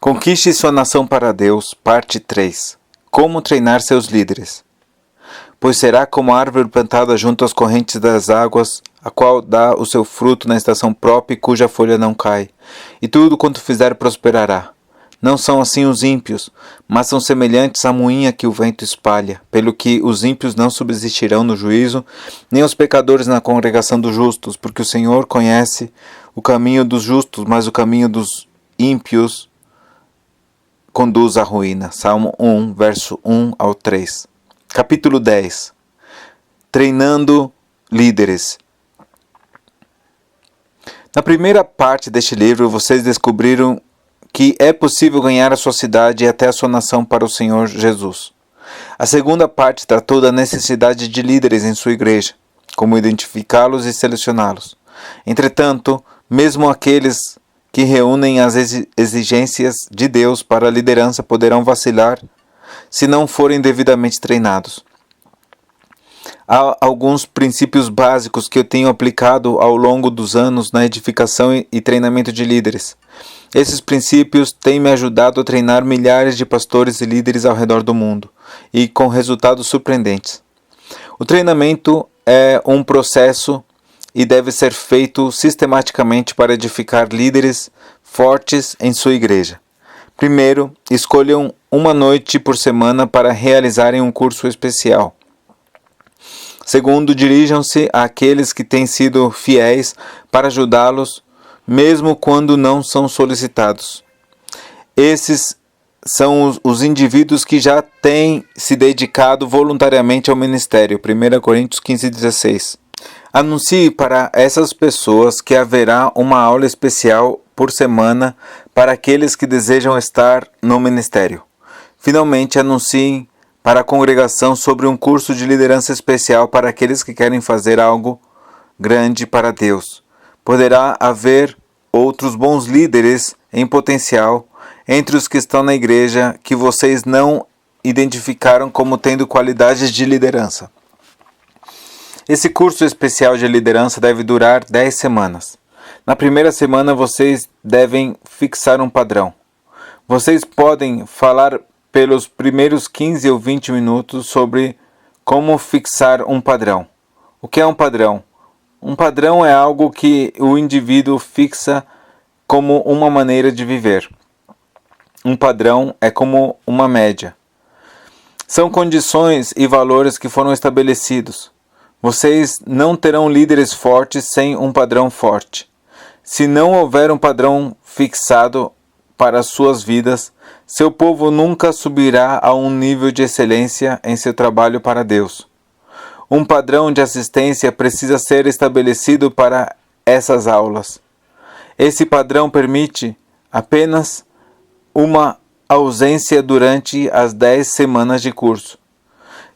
Conquiste sua nação para Deus, parte 3. Como treinar seus líderes. Pois será como a árvore plantada junto às correntes das águas, a qual dá o seu fruto na estação própria e cuja folha não cai, e tudo quanto fizer prosperará. Não são assim os ímpios, mas são semelhantes à moinha que o vento espalha, pelo que os ímpios não subsistirão no juízo, nem os pecadores na congregação dos justos, porque o Senhor conhece o caminho dos justos, mas o caminho dos ímpios conduz à ruína. Salmo 1, verso 1 ao 3. Capítulo 10. Treinando líderes. Na primeira parte deste livro, vocês descobriram que é possível ganhar a sua cidade e até a sua nação para o Senhor Jesus. A segunda parte tratou da necessidade de líderes em sua igreja, como identificá-los e selecioná-los. Entretanto, mesmo aqueles que reúnem as exigências de Deus para a liderança poderão vacilar se não forem devidamente treinados. Há alguns princípios básicos que eu tenho aplicado ao longo dos anos na edificação e treinamento de líderes. Esses princípios têm me ajudado a treinar milhares de pastores e líderes ao redor do mundo, e com resultados surpreendentes. O treinamento é um processo e deve ser feito sistematicamente para edificar líderes fortes em sua igreja. Primeiro, escolham uma noite por semana para realizarem um curso especial. Segundo, dirijam-se àqueles que têm sido fiéis para ajudá-los, mesmo quando não são solicitados. Esses são os indivíduos que já têm se dedicado voluntariamente ao ministério. 1 Coríntios 15:16. Anuncie para essas pessoas que haverá uma aula especial por semana para aqueles que desejam estar no ministério. Finalmente, anunciem para a congregação sobre um curso de liderança especial para aqueles que querem fazer algo grande para Deus. Poderá haver outros bons líderes em potencial entre os que estão na igreja que vocês não identificaram como tendo qualidades de liderança. Esse curso especial de liderança deve durar 10 semanas. Na primeira semana, vocês devem fixar um padrão. Vocês podem falar pelos primeiros 15 ou 20 minutos sobre como fixar um padrão. O que é um padrão? Um padrão é algo que o indivíduo fixa como uma maneira de viver. Um padrão é como uma média. São condições e valores que foram estabelecidos. Vocês não terão líderes fortes sem um padrão forte. Se não houver um padrão fixado para suas vidas, seu povo nunca subirá a um nível de excelência em seu trabalho para Deus. Um padrão de assistência precisa ser estabelecido para essas aulas. Esse padrão permite apenas uma ausência durante as 10 semanas de curso.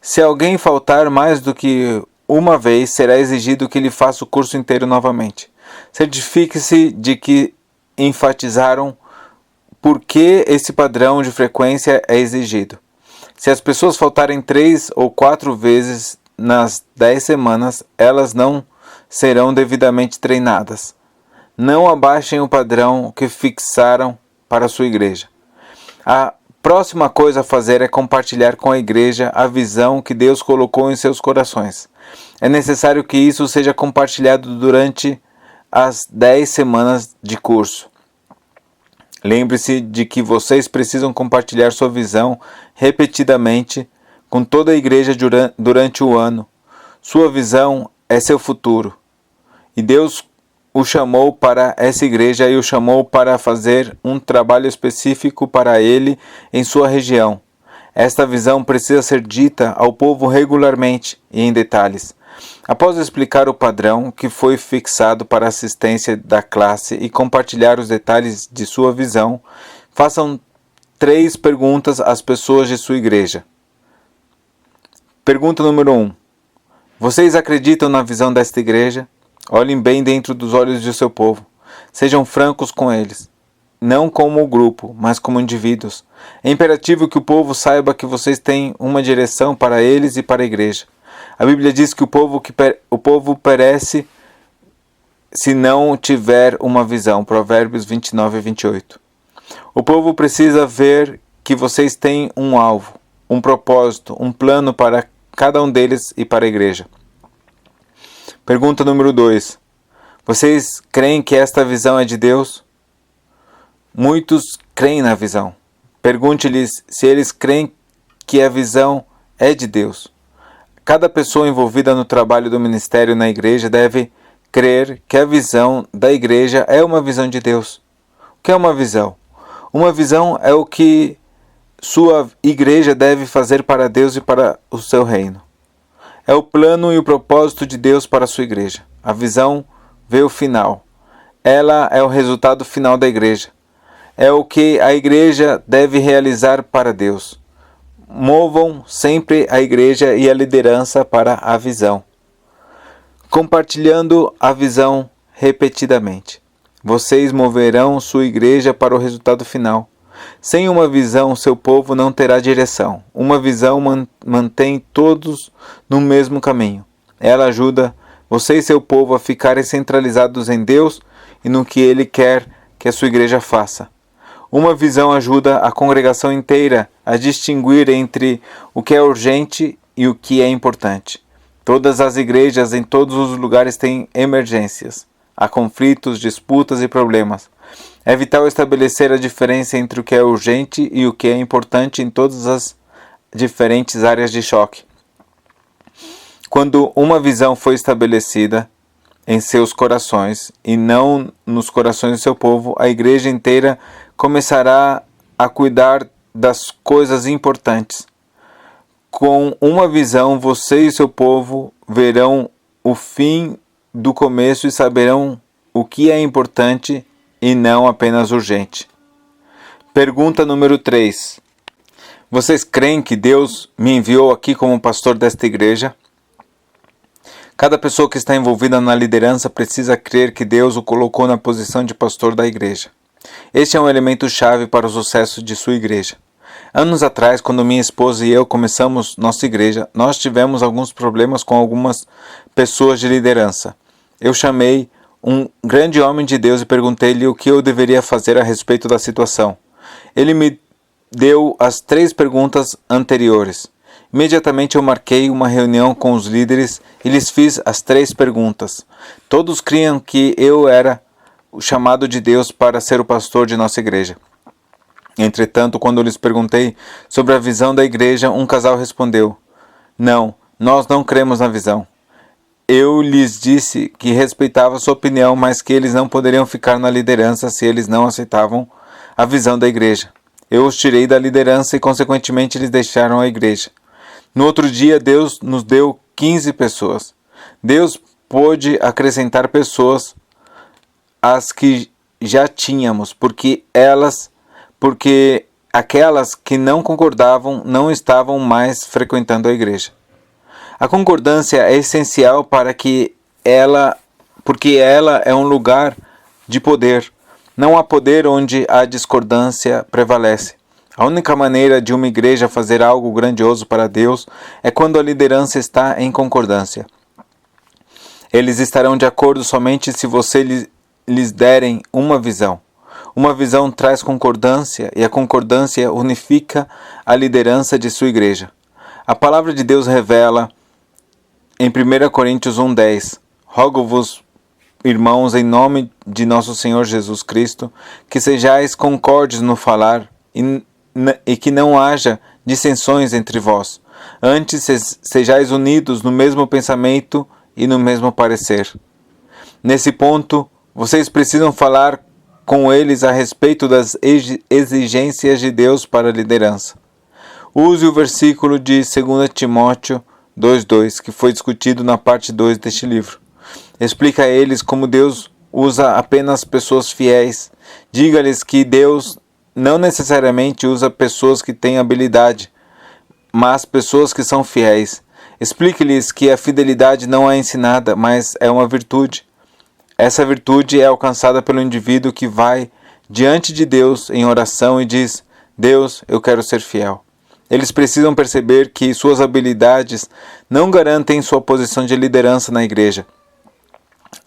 Se alguém faltar mais do que uma vez, será exigido que ele faça o curso inteiro novamente. Certifique-se de que enfatizaram por que esse padrão de frequência é exigido. Se as pessoas faltarem 3 ou 4 vezes nas 10 semanas, elas não serão devidamente treinadas. Não abaixem o padrão que fixaram para a sua igreja. A próxima coisa a fazer é compartilhar com a igreja a visão que Deus colocou em seus corações. É necessário que isso seja compartilhado durante as 10 semanas de curso. Lembre-se de que vocês precisam compartilhar sua visão repetidamente com toda a igreja durante o ano. Sua visão é seu futuro. E Deus o chamou para essa igreja e o chamou para fazer um trabalho específico para ele em sua região. Esta visão precisa ser dita ao povo regularmente e em detalhes. Após explicar o padrão que foi fixado para a assistência da classe e compartilhar os detalhes de sua visão, façam 3 perguntas às pessoas de sua igreja. Pergunta número 1. Vocês acreditam na visão desta igreja? Olhem bem dentro dos olhos de seu povo. Sejam francos com eles. Não como grupo, mas como indivíduos. É imperativo que o povo saiba que vocês têm uma direção para eles e para a igreja. A Bíblia diz que o povo perece se não tiver uma visão. Provérbios 29 e 28. O povo precisa ver que vocês têm um alvo, um propósito, um plano para cada um deles e para a igreja. Pergunta número 2. Vocês creem que esta visão é de Deus? Muitos creem na visão. Pergunte-lhes se eles creem que a visão é de Deus. Cada pessoa envolvida no trabalho do ministério na igreja deve crer que a visão da igreja é uma visão de Deus. O que é uma visão? Uma visão é o que sua igreja deve fazer para Deus e para o seu reino. É o plano e o propósito de Deus para a sua igreja. A visão vê o final. Ela é o resultado final da igreja. É o que a igreja deve realizar para Deus. Movam sempre a igreja e a liderança para a visão, compartilhando a visão repetidamente. Vocês moverão sua igreja para o resultado final. Sem uma visão, seu povo não terá direção. Uma visão mantém todos no mesmo caminho. Ela ajuda você e seu povo a ficarem centralizados em Deus e no que Ele quer que a sua igreja faça. Uma visão ajuda a congregação inteira a distinguir entre o que é urgente e o que é importante. Todas as igrejas em todos os lugares têm emergências. Há conflitos, disputas e problemas. É vital estabelecer a diferença entre o que é urgente e o que é importante em todas as diferentes áreas de choque. Quando uma visão foi estabelecida em seus corações e não nos corações do seu povo, a igreja inteira começará a cuidar das coisas importantes. Com uma visão, você e seu povo verão o fim do começo e saberão o que é importante e não apenas urgente. Pergunta número 3. Vocês creem que Deus me enviou aqui como pastor desta igreja? Cada pessoa que está envolvida na liderança precisa crer que Deus o colocou na posição de pastor da igreja. Este é um elemento chave para o sucesso de sua igreja. Anos atrás, quando minha esposa e eu começamos nossa igreja, nós tivemos alguns problemas com algumas pessoas de liderança. Eu chamei um grande homem de Deus e perguntei-lhe o que eu deveria fazer a respeito da situação. Ele me deu as 3 perguntas anteriores. Imediatamente eu marquei uma reunião com os líderes e lhes fiz as 3 perguntas. Todos criam que eu era o chamado de Deus para ser o pastor de nossa igreja. Entretanto, quando eu lhes perguntei sobre a visão da igreja, um casal respondeu: "Não, nós não cremos na visão." Eu lhes disse que respeitava sua opinião, mas que eles não poderiam ficar na liderança se eles não aceitavam a visão da igreja. Eu os tirei da liderança e, consequentemente, eles deixaram a igreja. No outro dia, Deus nos deu 15 pessoas. Deus pôde acrescentar pessoas às que já tínhamos, porque aquelas que não concordavam não estavam mais frequentando a igreja. A concordância é essencial porque ela é um lugar de poder. Não há poder onde a discordância prevalece. A única maneira de uma igreja fazer algo grandioso para Deus é quando a liderança está em concordância. Eles estarão de acordo somente se você lhes derem uma visão. Uma visão traz concordância e a concordância unifica a liderança de sua igreja. A palavra de Deus revela em 1 Coríntios 1:10: "Rogo-vos, irmãos, em nome de nosso Senhor Jesus Cristo, que sejais concordes no falar e que não haja dissensões entre vós. Antes sejais unidos no mesmo pensamento e no mesmo parecer." Nesse ponto, vocês precisam falar com eles a respeito das exigências de Deus para a liderança. Use o versículo de 2 Timóteo 2:2, que foi discutido na parte 2 deste livro. Explica a eles como Deus usa apenas pessoas fiéis. Diga-lhes que Deus não necessariamente usa pessoas que têm habilidade, mas pessoas que são fiéis. Explique-lhes que a fidelidade não é ensinada, mas é uma virtude. Essa virtude é alcançada pelo indivíduo que vai diante de Deus em oração e diz: "Deus, eu quero ser fiel." Eles precisam perceber que suas habilidades não garantem sua posição de liderança na igreja.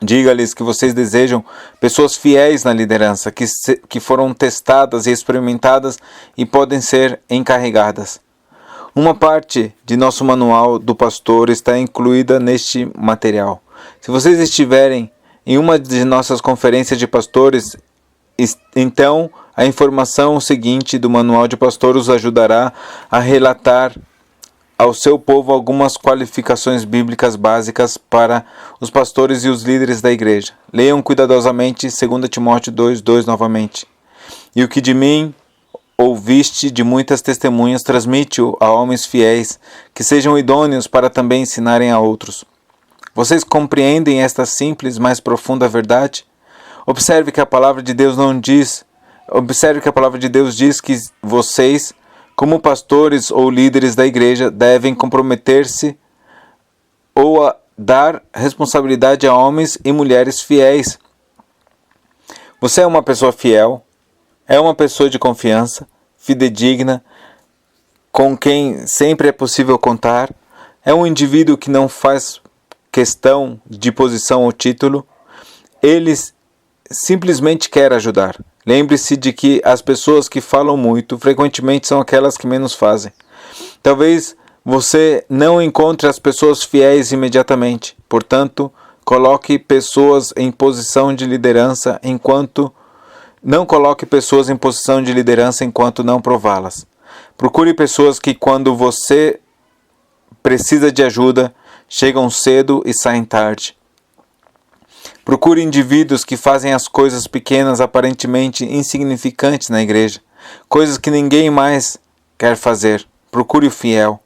Diga-lhes que vocês desejam pessoas fiéis na liderança, que foram testadas e experimentadas e podem ser encarregadas. Uma parte de nosso manual do pastor está incluída neste material. Se vocês estiverem em uma de nossas conferências de pastores, então a informação seguinte do manual de pastor os ajudará a relatar ao seu povo algumas qualificações bíblicas básicas para os pastores e os líderes da igreja. Leiam cuidadosamente 2 Timóteo 2:2 novamente. E o que de mim ouviste de muitas testemunhas, transmite-o a homens fiéis, que sejam idôneos para também ensinarem a outros. Vocês compreendem esta simples, mas profunda verdade? Observe que a palavra de Deus diz que vocês, como pastores ou líderes da igreja, devem comprometer-se ou dar responsabilidade a homens e mulheres fiéis. Você é uma pessoa fiel, é uma pessoa de confiança, fidedigna, com quem sempre é possível contar, é um indivíduo que não faz questão de posição ou título, ele simplesmente quer ajudar. Lembre-se de que as pessoas que falam muito frequentemente são aquelas que menos fazem. Talvez você não encontre as pessoas fiéis imediatamente, portanto, coloque pessoas em posição de liderança enquanto não prová-las. Procure pessoas que, quando você precisa de ajuda, chegam cedo e saem tarde. Procure indivíduos que fazem as coisas pequenas aparentemente insignificantes na igreja, coisas que ninguém mais quer fazer. Procure o fiel.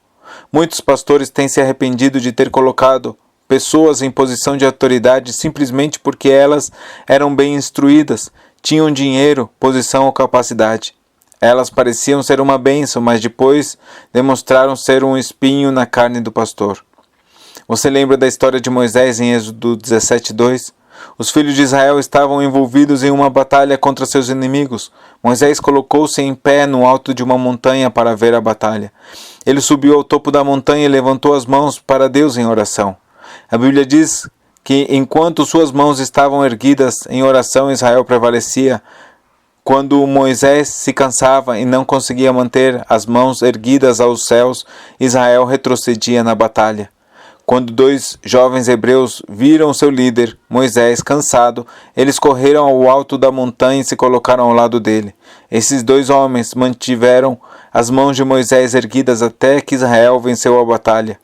Muitos pastores têm se arrependido de ter colocado pessoas em posição de autoridade simplesmente porque elas eram bem instruídas, tinham dinheiro, posição ou capacidade. Elas pareciam ser uma bênção, mas depois demonstraram ser um espinho na carne do pastor. Você lembra da história de Moisés em Êxodo 17:2? Os filhos de Israel estavam envolvidos em uma batalha contra seus inimigos. Moisés colocou-se em pé no alto de uma montanha para ver a batalha. Ele subiu ao topo da montanha e levantou as mãos para Deus em oração. A Bíblia diz que enquanto suas mãos estavam erguidas em oração, Israel prevalecia. Quando Moisés se cansava e não conseguia manter as mãos erguidas aos céus, Israel retrocedia na batalha. Quando 2 jovens hebreus viram seu líder, Moisés, cansado, eles correram ao alto da montanha e se colocaram ao lado dele. Esses 2 homens mantiveram as mãos de Moisés erguidas até que Israel venceu a batalha.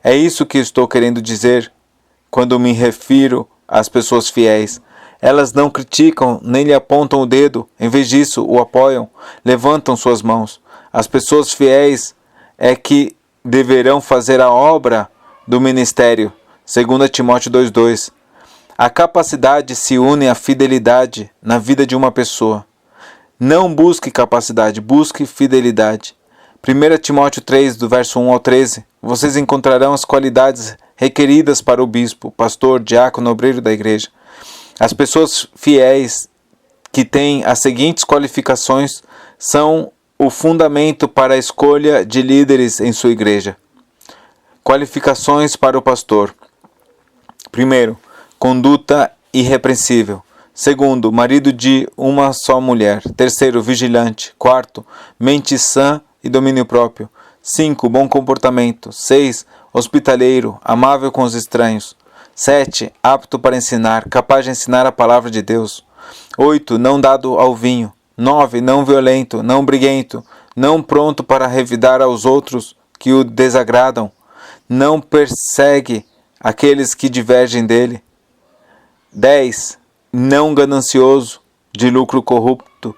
É isso que estou querendo dizer quando me refiro às pessoas fiéis. Elas não criticam nem lhe apontam o dedo, em vez disso o apoiam, levantam suas mãos. As pessoas fiéis é que deverão fazer a obra do ministério, 2 Timóteo 2:2. A capacidade se une à fidelidade na vida de uma pessoa. Não busque capacidade, busque fidelidade. 1 Timóteo 3, do verso 1 ao 13. Vocês encontrarão as qualidades requeridas para o bispo, pastor, diácono, obreiro da igreja. As pessoas fiéis que têm as seguintes qualificações são o fundamento para a escolha de líderes em sua igreja. Qualificações para o pastor. 1º, conduta irrepreensível. 2º, marido de uma só mulher. 3º, vigilante. 4º, mente sã e domínio próprio. 5, bom comportamento. 6, hospitaleiro, amável com os estranhos. 7, apto para ensinar, capaz de ensinar a palavra de Deus. 8, não dado ao vinho. 9, não violento, não briguento, não pronto para revidar aos outros que o desagradam. Não persegue aqueles que divergem dele. 10, não ganancioso, de lucro corrupto.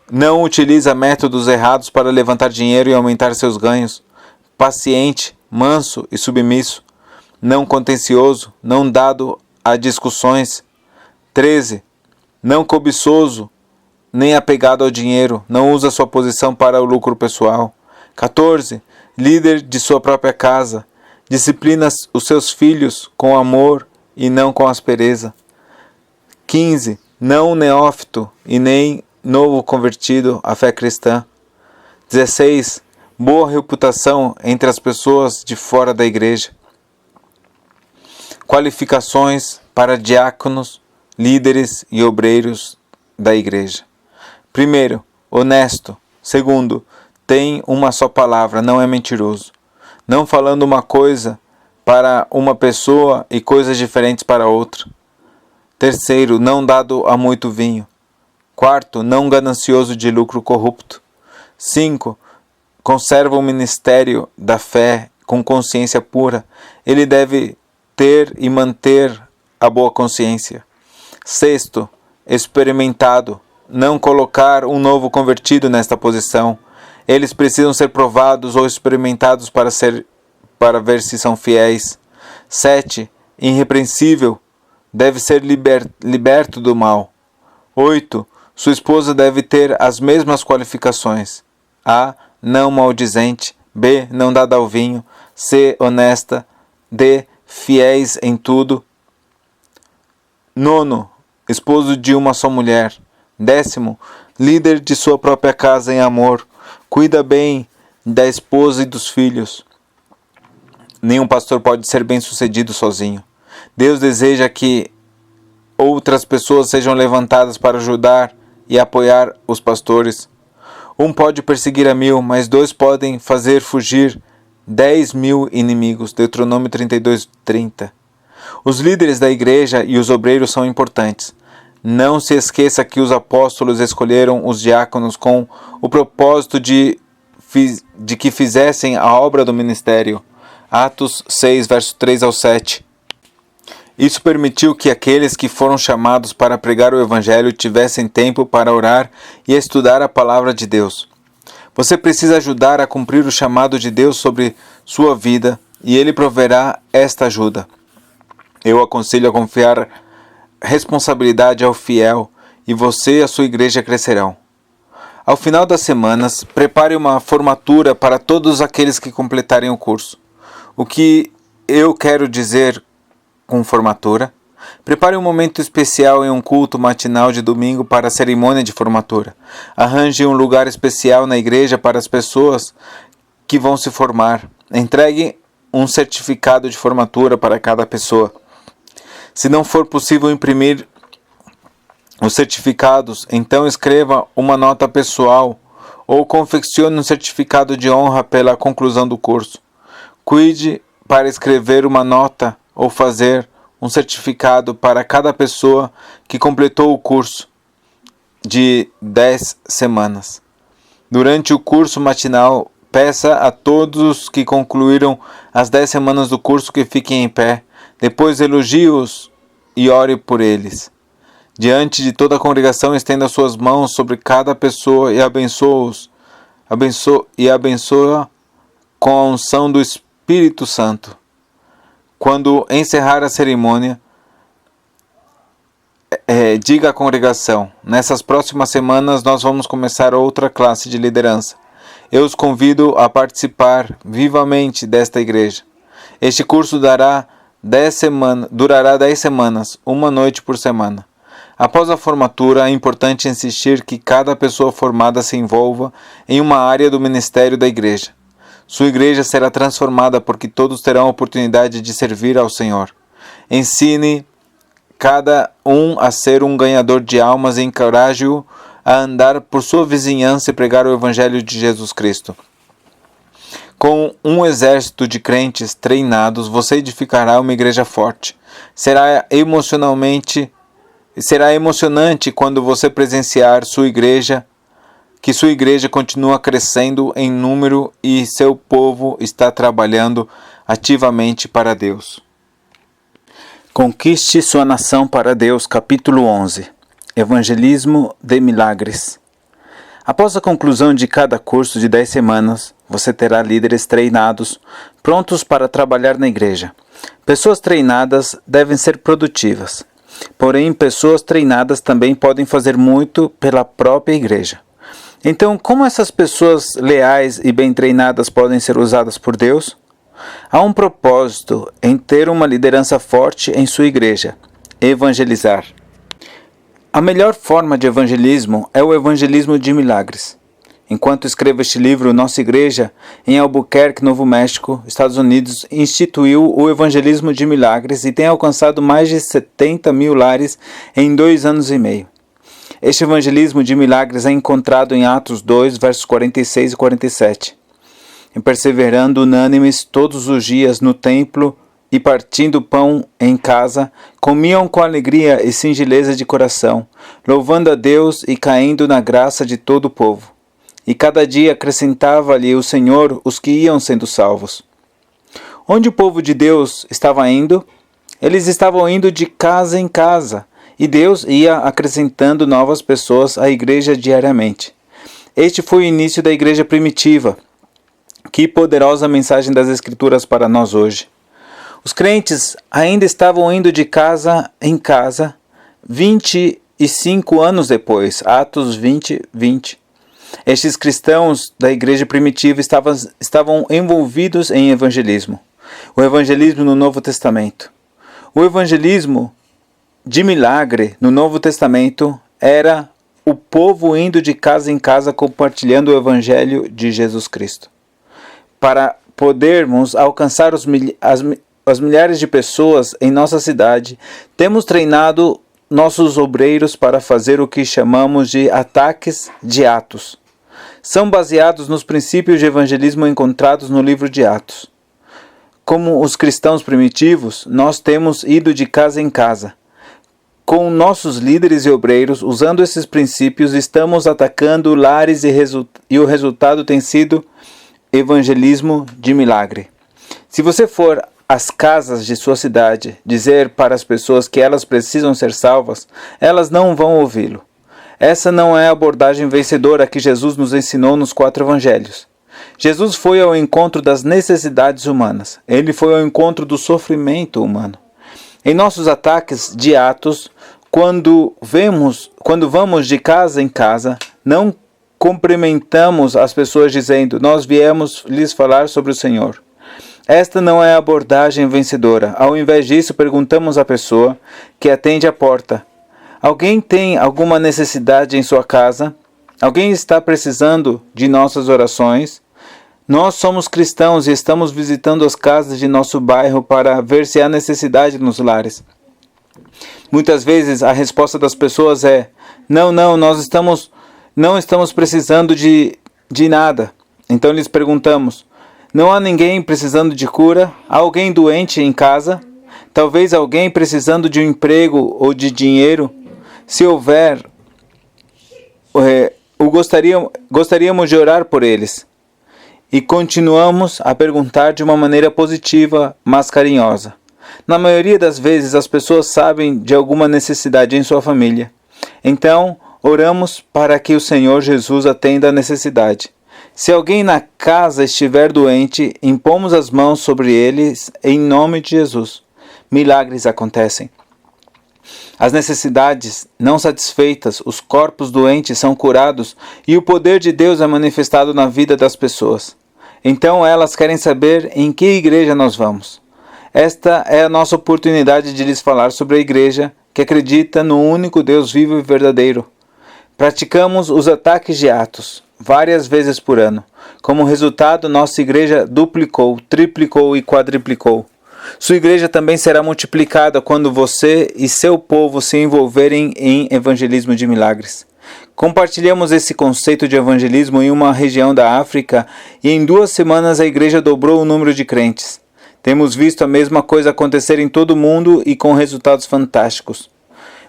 Não utiliza métodos errados para levantar dinheiro e aumentar seus ganhos. Paciente, manso e submisso. Não contencioso, não dado a discussões. 13, não cobiçoso, nem apegado ao dinheiro, não usa sua posição para o lucro pessoal. 14, líder de sua própria casa, disciplina os seus filhos com amor e não com aspereza. 15, não neófito e nem novo convertido à fé cristã. 16, boa reputação entre as pessoas de fora da igreja. Qualificações para diáconos, líderes e obreiros da igreja. Primeiro, honesto. Segundo, tem uma só palavra, não é mentiroso. Não falando uma coisa para uma pessoa e coisas diferentes para outra. Terceiro, não dado a muito vinho. Quarto, não ganancioso de lucro corrupto. 5. Conserva o ministério da fé com consciência pura. Ele deve ter e manter a boa consciência. 6. Experimentado. Não colocar um novo convertido nesta posição. Eles precisam ser provados ou experimentados para ver se são fiéis. 7. Irrepreensível. Deve ser liberto do mal. 8. Sua esposa deve ter as mesmas qualificações. A. Não maldizente. B. Não dada ao vinho. C. Honesta. D. Fiéis em tudo. 9. Esposo de uma só mulher. 10. Líder de sua própria casa em amor. Cuida bem da esposa e dos filhos. Nenhum pastor pode ser bem-sucedido sozinho. Deus deseja que outras pessoas sejam levantadas para ajudar e apoiar os pastores. Um pode perseguir a 1000, mas 2 podem fazer fugir 10.000 inimigos. Deuteronômio 32:30. Os líderes da igreja e os obreiros são importantes. Não se esqueça que os apóstolos escolheram os diáconos com o propósito de que fizessem a obra do ministério. Atos 6, verso 3 ao 7. Isso permitiu que aqueles que foram chamados para pregar o Evangelho tivessem tempo para orar e estudar a palavra de Deus. Você precisa ajudar a cumprir o chamado de Deus sobre sua vida e Ele proverá esta ajuda. Eu aconselho a confiar responsabilidade ao fiel e você e a sua igreja crescerão. Ao final das semanas, prepare uma formatura para todos aqueles que completarem o curso. O que eu quero dizer com formatura? Prepare um momento especial em um culto matinal de domingo para a cerimônia de formatura. Arranje um lugar especial na igreja para as pessoas que vão se formar. Entregue um certificado de formatura para cada pessoa. Se não for possível imprimir os certificados, então escreva uma nota pessoal ou confeccione um certificado de honra pela conclusão do curso. Cuide para escrever uma nota ou fazer um certificado para cada pessoa que completou o curso de 10 semanas. Durante o curso matinal, peça a todos que concluíram as 10 semanas do curso que fiquem em pé. Depois elogie-os e ore por eles. Diante de toda a congregação, estenda suas mãos sobre cada pessoa e abençoa-os. Abençoa com a unção do Espírito Santo. Quando encerrar a cerimônia, diga à congregação: nessas próximas semanas nós vamos começar outra classe de liderança. Eu os convido a participar vivamente desta igreja. Este curso durará 10 semanas, uma noite por semana. Após a formatura, é importante insistir que cada pessoa formada se envolva em uma área do ministério da igreja. Sua igreja será transformada porque todos terão a oportunidade de servir ao Senhor. Ensine cada um a ser um ganhador de almas e encoraje-o a andar por sua vizinhança e pregar o Evangelho de Jesus Cristo. Com um exército de crentes treinados, você edificará uma igreja forte. Será emocionante quando você presenciar que sua igreja continua crescendo em número e seu povo está trabalhando ativamente para Deus. Conquiste sua nação para Deus, capítulo 11. Evangelismo de milagres. Após a conclusão de cada curso de 10 semanas, você terá líderes treinados, prontos para trabalhar na igreja. Pessoas treinadas devem ser produtivas. Porém, pessoas treinadas também podem fazer muito pela própria igreja. Então, como essas pessoas leais e bem treinadas podem ser usadas por Deus? Há um propósito em ter uma liderança forte em sua igreja: evangelizar. A melhor forma de evangelismo é o evangelismo de milagres. Enquanto escrevo este livro, nossa igreja, em Albuquerque, Novo México, Estados Unidos, instituiu o evangelismo de milagres e tem alcançado mais de 70 mil lares em 2 anos e meio. Este evangelismo de milagres é encontrado em Atos 2, versos 46 e 47. E perseverando unânimes todos os dias no templo e partindo pão em casa, comiam com alegria e singeleza de coração, louvando a Deus e caindo na graça de todo o povo. E cada dia acrescentava-lhe o Senhor os que iam sendo salvos. Onde o povo de Deus estava indo? Eles estavam indo de casa em casa, e Deus ia acrescentando novas pessoas à igreja diariamente. Este foi o início da igreja primitiva. Que poderosa mensagem das Escrituras para nós hoje. Os crentes ainda estavam indo de casa em casa 25 anos depois, Atos 20, 20. Estes cristãos da igreja primitiva estavam envolvidos em evangelismo. O evangelismo no Novo Testamento. O evangelismo de milagre no Novo Testamento era o povo indo de casa em casa compartilhando o evangelho de Jesus Cristo. Para podermos alcançar as milhares de pessoas em nossa cidade, temos treinado nossos obreiros para fazer o que chamamos de ataques de Atos. São baseados nos princípios de evangelismo encontrados no livro de Atos. Como os cristãos primitivos, nós temos ido de casa em casa. Com nossos líderes e obreiros, usando esses princípios, estamos atacando lares e o resultado tem sido evangelismo de milagre. Se você for às casas de sua cidade dizer para as pessoas que elas precisam ser salvas, elas não vão ouvi-lo. Essa não é a abordagem vencedora que Jesus nos ensinou nos 4 evangelhos. Jesus foi ao encontro das necessidades humanas. Ele foi ao encontro do sofrimento humano. Em nossos ataques de Atos, quando vamos de casa em casa, não cumprimentamos as pessoas dizendo: nós viemos lhes falar sobre o Senhor. Esta não é a abordagem vencedora. Ao invés disso, perguntamos à pessoa que atende à porta: alguém tem alguma necessidade em sua casa? Alguém está precisando de nossas orações? Nós somos cristãos e estamos visitando as casas de nosso bairro para ver se há necessidade nos lares. Muitas vezes a resposta das pessoas é: não, nós não estamos precisando de nada. Então lhes perguntamos: não há ninguém precisando de cura? Há alguém doente em casa? Talvez alguém precisando de um emprego ou de dinheiro? Se houver, gostaríamos de orar por eles. E continuamos a perguntar de uma maneira positiva, mas carinhosa. Na maioria das vezes, as pessoas sabem de alguma necessidade em sua família. Então, oramos para que o Senhor Jesus atenda a necessidade. Se alguém na casa estiver doente, impomos as mãos sobre eles em nome de Jesus. Milagres acontecem. As necessidades não satisfeitas, os corpos doentes são curados e o poder de Deus é manifestado na vida das pessoas. Então elas querem saber em que igreja nós vamos. Esta é a nossa oportunidade de lhes falar sobre a igreja que acredita no único Deus vivo e verdadeiro. Praticamos os ataques de Atos várias vezes por ano. Como resultado, nossa igreja duplicou, triplicou e quadriplicou. Sua igreja também será multiplicada quando você e seu povo se envolverem em evangelismo de milagres. Compartilhamos esse conceito de evangelismo em uma região da África e em 2 semanas a igreja dobrou o número de crentes. Temos visto a mesma coisa acontecer em todo o mundo e com resultados fantásticos.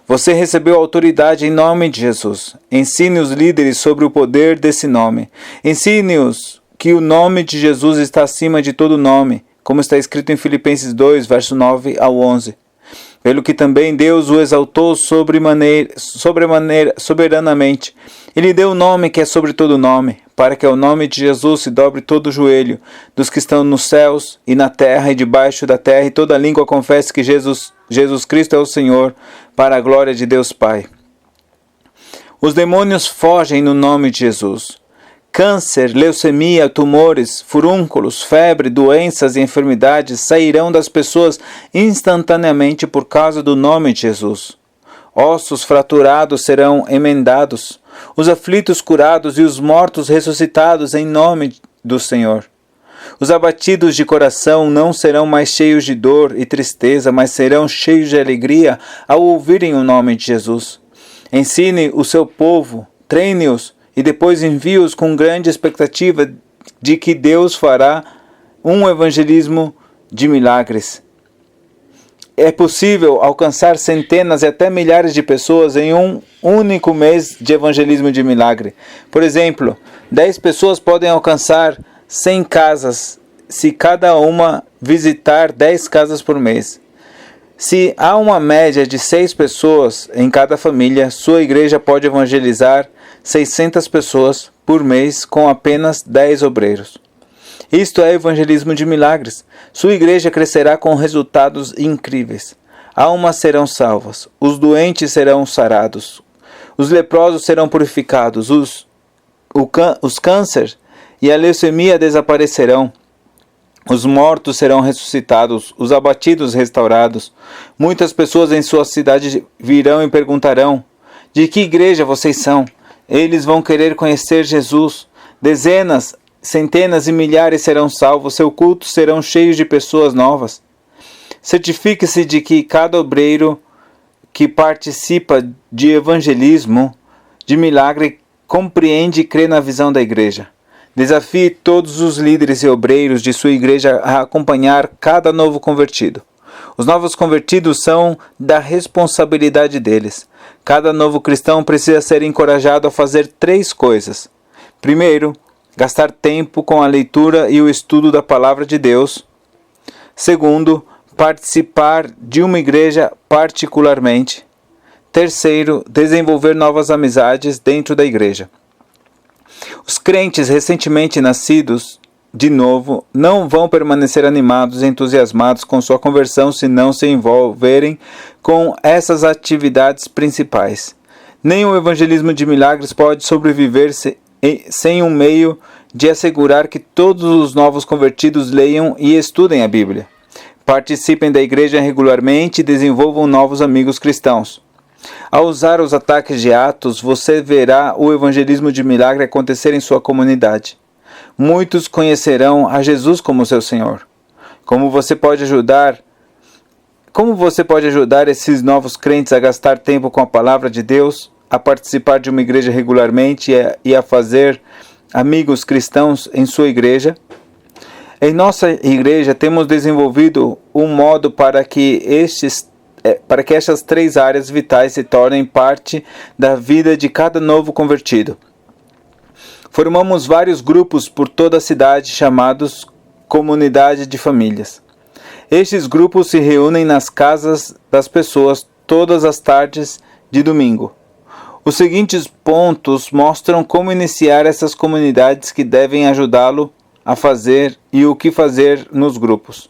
Você recebeu autoridade em nome de Jesus. Ensine os líderes sobre o poder desse nome. Ensine-os que o nome de Jesus está acima de todo nome, como está escrito em Filipenses 2, verso 9 ao 11. Pelo que também Deus o exaltou soberanamente. Ele deu o nome que é sobre todo nome, para que ao nome de Jesus se dobre todo o joelho, dos que estão nos céus e na terra e debaixo da terra, e toda língua confesse que Jesus Cristo é o Senhor, para a glória de Deus Pai. Os demônios fogem no nome de Jesus. Câncer, leucemia, tumores, furúnculos, febre, doenças e enfermidades sairão das pessoas instantaneamente por causa do nome de Jesus. Ossos fraturados serão emendados. os aflitos curados e os mortos ressuscitados em nome do Senhor. Os abatidos de coração não serão mais cheios de dor e tristeza, mas serão cheios de alegria ao ouvirem o nome de Jesus. Ensine o seu povo, treine-os e depois envie-os com grande expectativa de que Deus fará um evangelismo de milagres. É possível alcançar centenas e até milhares de pessoas em um único mês de evangelismo de milagre. Por exemplo, 10 pessoas podem alcançar 100 casas se cada uma visitar 10 casas por mês. Se há uma média de 6 pessoas em cada família, sua igreja pode evangelizar 600 pessoas por mês com apenas 10 obreiros. Isto é evangelismo de milagres. Sua igreja crescerá com resultados incríveis. Almas serão salvas, os doentes serão sarados, os leprosos serão purificados, os cânceres e a leucemia desaparecerão, os mortos serão ressuscitados, os abatidos restaurados. Muitas pessoas em sua cidade virão e perguntarão: de que igreja vocês são? Eles vão querer conhecer Jesus. Dezenas, centenas e milhares serão salvos, seu culto serão cheios de pessoas novas. Certifique-se de que cada obreiro que participa de evangelismo, de milagre, compreende e crê na visão da igreja. Desafie todos os líderes e obreiros de sua igreja a acompanhar cada novo convertido. Os novos convertidos são da responsabilidade deles. Cada novo cristão precisa ser encorajado a fazer 3 coisas. Primeiro, gastar tempo com a leitura e o estudo da Palavra de Deus. Segundo, participar de uma igreja particularmente. Terceiro, desenvolver novas amizades dentro da igreja. Os crentes recentemente nascidos de novo não vão permanecer animados e entusiasmados com sua conversão se não se envolverem com essas atividades principais. Nem o evangelismo de milagres pode sobreviver sem um meio de assegurar que todos os novos convertidos leiam e estudem a Bíblia. Participem da igreja regularmente e desenvolvam novos amigos cristãos. Ao usar os ataques de Atos, você verá o evangelismo de milagre acontecer em sua comunidade. Muitos conhecerão a Jesus como seu Senhor. Como você pode ajudar esses novos crentes a gastar tempo com a palavra de Deus, a participar de uma igreja regularmente e a fazer amigos cristãos em sua igreja? Em nossa igreja temos desenvolvido um modo para que estas 3 áreas vitais se tornem parte da vida de cada novo convertido. Formamos vários grupos por toda a cidade chamados Comunidade de Famílias. Estes grupos se reúnem nas casas das pessoas todas as tardes de domingo. Os seguintes pontos mostram como iniciar essas comunidades que devem ajudá-lo a fazer e o que fazer nos grupos.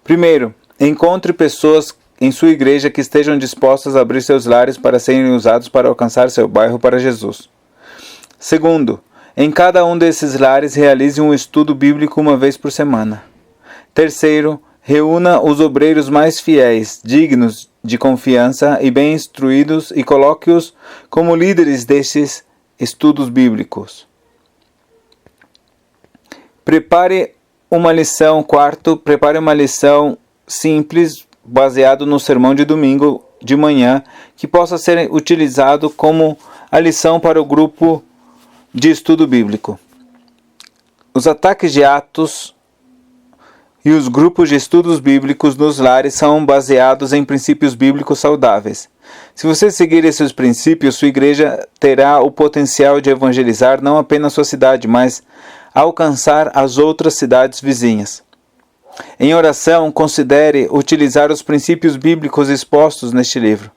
Primeiro, encontre pessoas em sua igreja que estejam dispostas a abrir seus lares para serem usados para alcançar seu bairro para Jesus. Segundo, em cada um desses lares realize um estudo bíblico uma vez por semana. Terceiro, reúna os obreiros mais fiéis, dignos de confiança e bem instruídos e coloque-os como líderes destes estudos bíblicos. Prepare uma lição simples baseado no sermão de domingo de manhã que possa ser utilizado como a lição para o grupo de estudo bíblico. Os ataques de Atos e os grupos de estudos bíblicos nos lares são baseados em princípios bíblicos saudáveis. Se você seguir esses princípios, sua igreja terá o potencial de evangelizar não apenas sua cidade, mas alcançar as outras cidades vizinhas. Em oração, considere utilizar os princípios bíblicos expostos neste livro.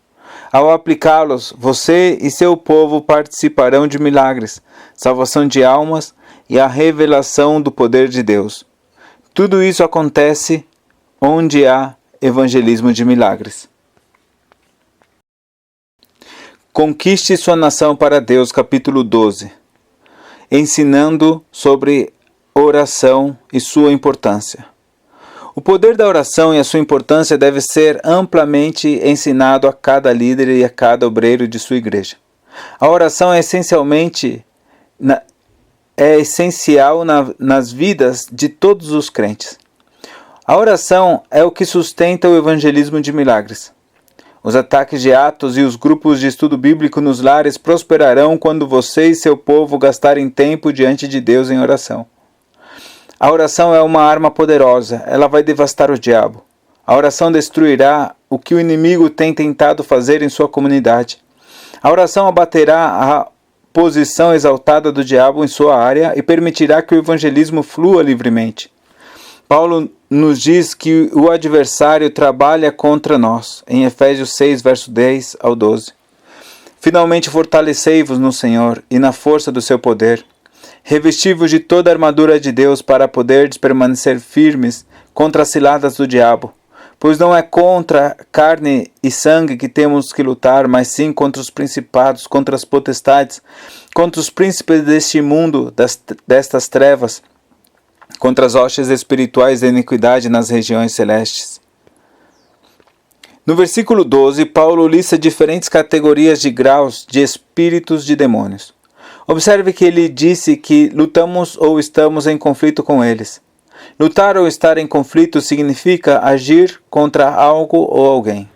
Ao aplicá-los, você e seu povo participarão de milagres, salvação de almas e a revelação do poder de Deus. Tudo isso acontece onde há evangelismo de milagres. Conquiste sua nação para Deus, capítulo 12. Ensinando sobre oração e sua importância. O poder da oração e a sua importância deve ser amplamente ensinado a cada líder e a cada obreiro de sua igreja. A oração é essencial nas vidas de todos os crentes. A oração é o que sustenta o evangelismo de milagres. Os ataques de Atos e os grupos de estudo bíblico nos lares prosperarão quando você e seu povo gastarem tempo diante de Deus em oração. A oração é uma arma poderosa, ela vai devastar o diabo. A oração destruirá o que o inimigo tem tentado fazer em sua comunidade. A oração abaterá a posição exaltada do diabo em sua área e permitirá que o evangelismo flua livremente. Paulo nos diz que o adversário trabalha contra nós, em Efésios 6, verso 10 ao 12. Finalmente fortalecei-vos no Senhor e na força do seu poder. Revesti-vos de toda a armadura de Deus para poderdes permanecer firmes contra as ciladas do diabo. Pois não é contra carne e sangue que temos que lutar, mas sim contra os principados, contra as potestades, contra os príncipes deste mundo, destas trevas, contra as hostes espirituais da iniquidade nas regiões celestes. No versículo 12, Paulo lista diferentes categorias de graus de espíritos de demônios. Observe que ele disse que lutamos ou estamos em conflito com eles. Lutar ou estar em conflito significa agir contra algo ou alguém.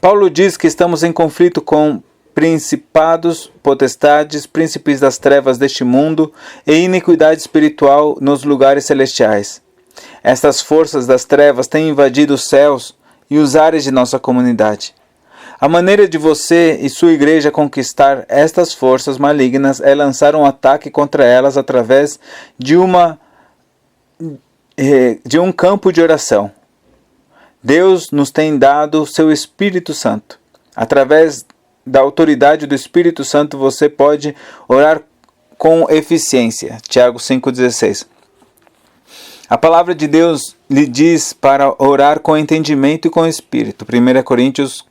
Paulo diz que estamos em conflito com principados, potestades, príncipes das trevas deste mundo e iniquidade espiritual nos lugares celestiais. Estas forças das trevas têm invadido os céus e os ares de nossa comunidade. A maneira de você e sua igreja conquistar estas forças malignas é lançar um ataque contra elas através de um campo de oração. Deus nos tem dado seu Espírito Santo. Através da autoridade do Espírito Santo você pode orar com eficiência. Tiago 5,16. A palavra de Deus lhe diz para orar com entendimento e com espírito. 1 Coríntios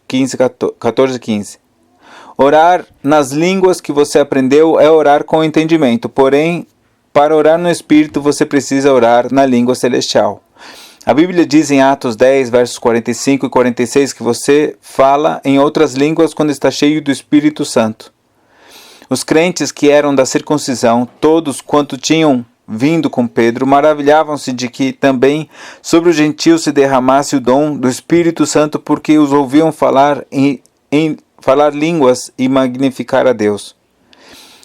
14, 15. Orar nas línguas que você aprendeu é orar com entendimento, porém, para orar no Espírito, você precisa orar na língua celestial. A Bíblia diz em Atos 10, versos 45 e 46, que você fala em outras línguas quando está cheio do Espírito Santo. Os crentes que eram da circuncisão, todos quanto tinham vindo com Pedro, maravilhavam-se de que também sobre os gentios se derramasse o dom do Espírito Santo, porque os ouviam falar línguas e magnificar a Deus.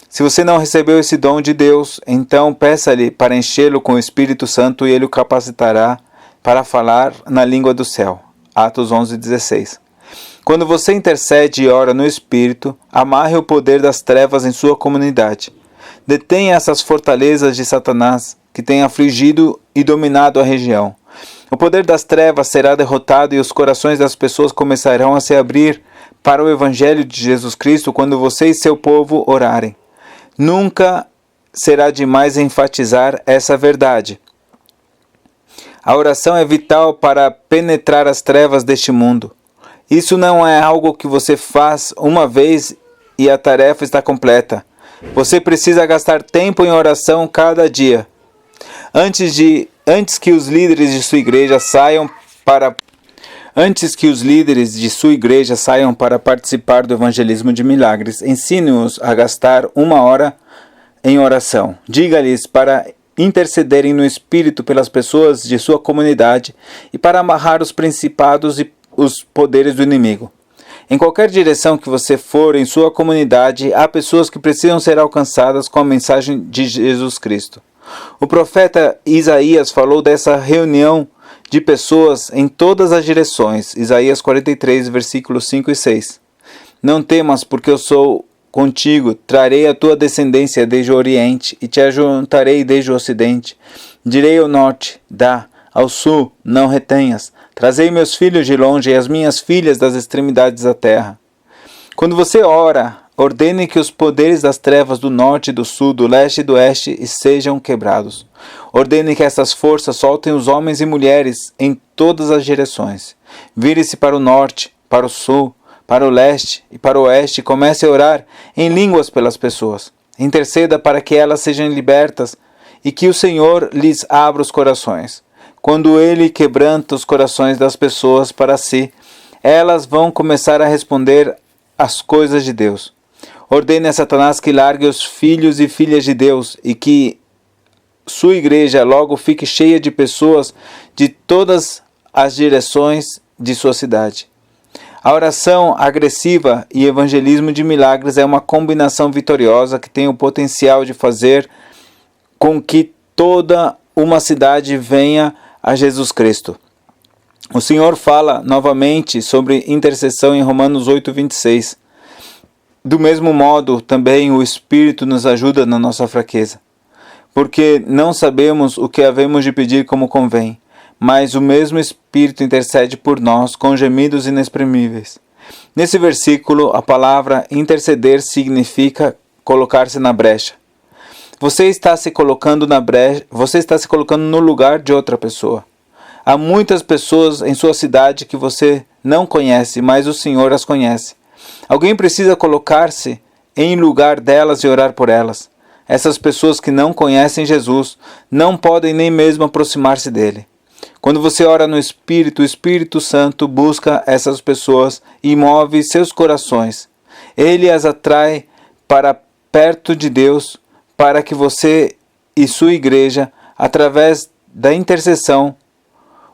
Se você não recebeu esse dom de Deus, então peça-lhe para enchê-lo com o Espírito Santo e ele o capacitará para falar na língua do céu. Atos 11:16. Quando você intercede e ora no Espírito, amarre o poder das trevas em sua comunidade. Detenha essas fortalezas de Satanás que têm afligido e dominado a região. O poder das trevas será derrotado e os corações das pessoas começarão a se abrir para o Evangelho de Jesus Cristo quando você e seu povo orarem. Nunca será demais enfatizar essa verdade. A oração é vital para penetrar as trevas deste mundo. Isso não é algo que você faz uma vez e a tarefa está completa. Você precisa gastar tempo em oração cada dia. Antes que os líderes de sua igreja saiam para participar do evangelismo de milagres, ensine-os a gastar 1 hora em oração. Diga-lhes para intercederem no Espírito pelas pessoas de sua comunidade e para amarrar os principados e os poderes do inimigo. Em qualquer direção que você for em sua comunidade, há pessoas que precisam ser alcançadas com a mensagem de Jesus Cristo. O profeta Isaías falou dessa reunião de pessoas em todas as direções. Isaías 43, versículos 5 e 6. Não temas, porque eu sou contigo, trarei a tua descendência desde o oriente e te ajuntarei desde o ocidente. Direi ao norte, dá, ao sul, não retenhas. Trazei meus filhos de longe e as minhas filhas das extremidades da terra. Quando você ora, ordene que os poderes das trevas do norte, do sul, do leste e do oeste sejam quebrados. Ordene que essas forças soltem os homens e mulheres em todas as direções. Vire-se para o norte, para o sul, para o leste e para o oeste e comece a orar em línguas pelas pessoas. Interceda para que elas sejam libertas e que o Senhor lhes abra os corações. Quando Ele quebranta os corações das pessoas para si, elas vão começar a responder às coisas de Deus. Ordene a Satanás que largue os filhos e filhas de Deus e que sua igreja logo fique cheia de pessoas de todas as direções de sua cidade. A oração agressiva e evangelismo de milagres é uma combinação vitoriosa que tem o potencial de fazer com que toda uma cidade venha a Jesus Cristo. O Senhor fala novamente sobre intercessão em Romanos 8:26. Do mesmo modo, também o Espírito nos ajuda na nossa fraqueza, porque não sabemos o que havemos de pedir como convém, mas o mesmo Espírito intercede por nós com gemidos inexprimíveis. Nesse versículo, a palavra interceder significa colocar-se na brecha. Você está se colocando na brecha, você está se colocando no lugar de outra pessoa. Há muitas pessoas em sua cidade que você não conhece, mas o Senhor as conhece. Alguém precisa colocar-se em lugar delas e orar por elas. Essas pessoas que não conhecem Jesus não podem nem mesmo aproximar-se dele. Quando você ora no Espírito, o Espírito Santo busca essas pessoas e move seus corações. Ele as atrai para perto de Deus, para que você e sua igreja, através da intercessão,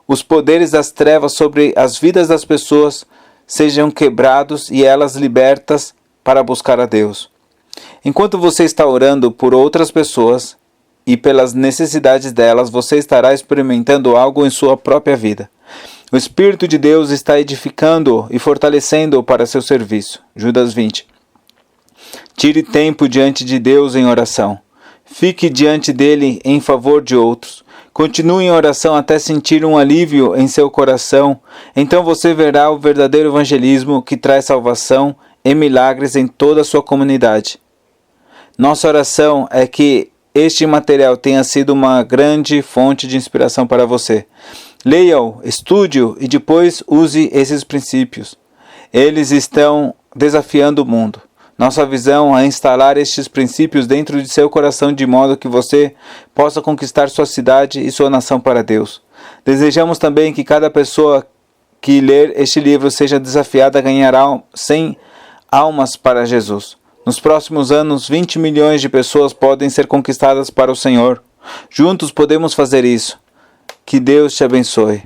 os poderes das trevas sobre as vidas das pessoas sejam quebrados e elas libertas para buscar a Deus. Enquanto você está orando por outras pessoas e pelas necessidades delas, você estará experimentando algo em sua própria vida. O Espírito de Deus está edificando e fortalecendo-o para seu serviço. Judas 20. Tire tempo diante de Deus em oração. Fique diante dele em favor de outros. Continue em oração até sentir um alívio em seu coração. Então você verá o verdadeiro evangelismo que traz salvação e milagres em toda a sua comunidade. Nossa oração é que este material tenha sido uma grande fonte de inspiração para você. Leia-o, estude-o e depois use esses princípios. Eles estão desafiando o mundo. Nossa visão é instalar estes princípios dentro de seu coração de modo que você possa conquistar sua cidade e sua nação para Deus. Desejamos também que cada pessoa que ler este livro seja desafiada a ganhar 100 almas para Jesus. Nos próximos anos, 20 milhões de pessoas podem ser conquistadas para o Senhor. Juntos podemos fazer isso. Que Deus te abençoe.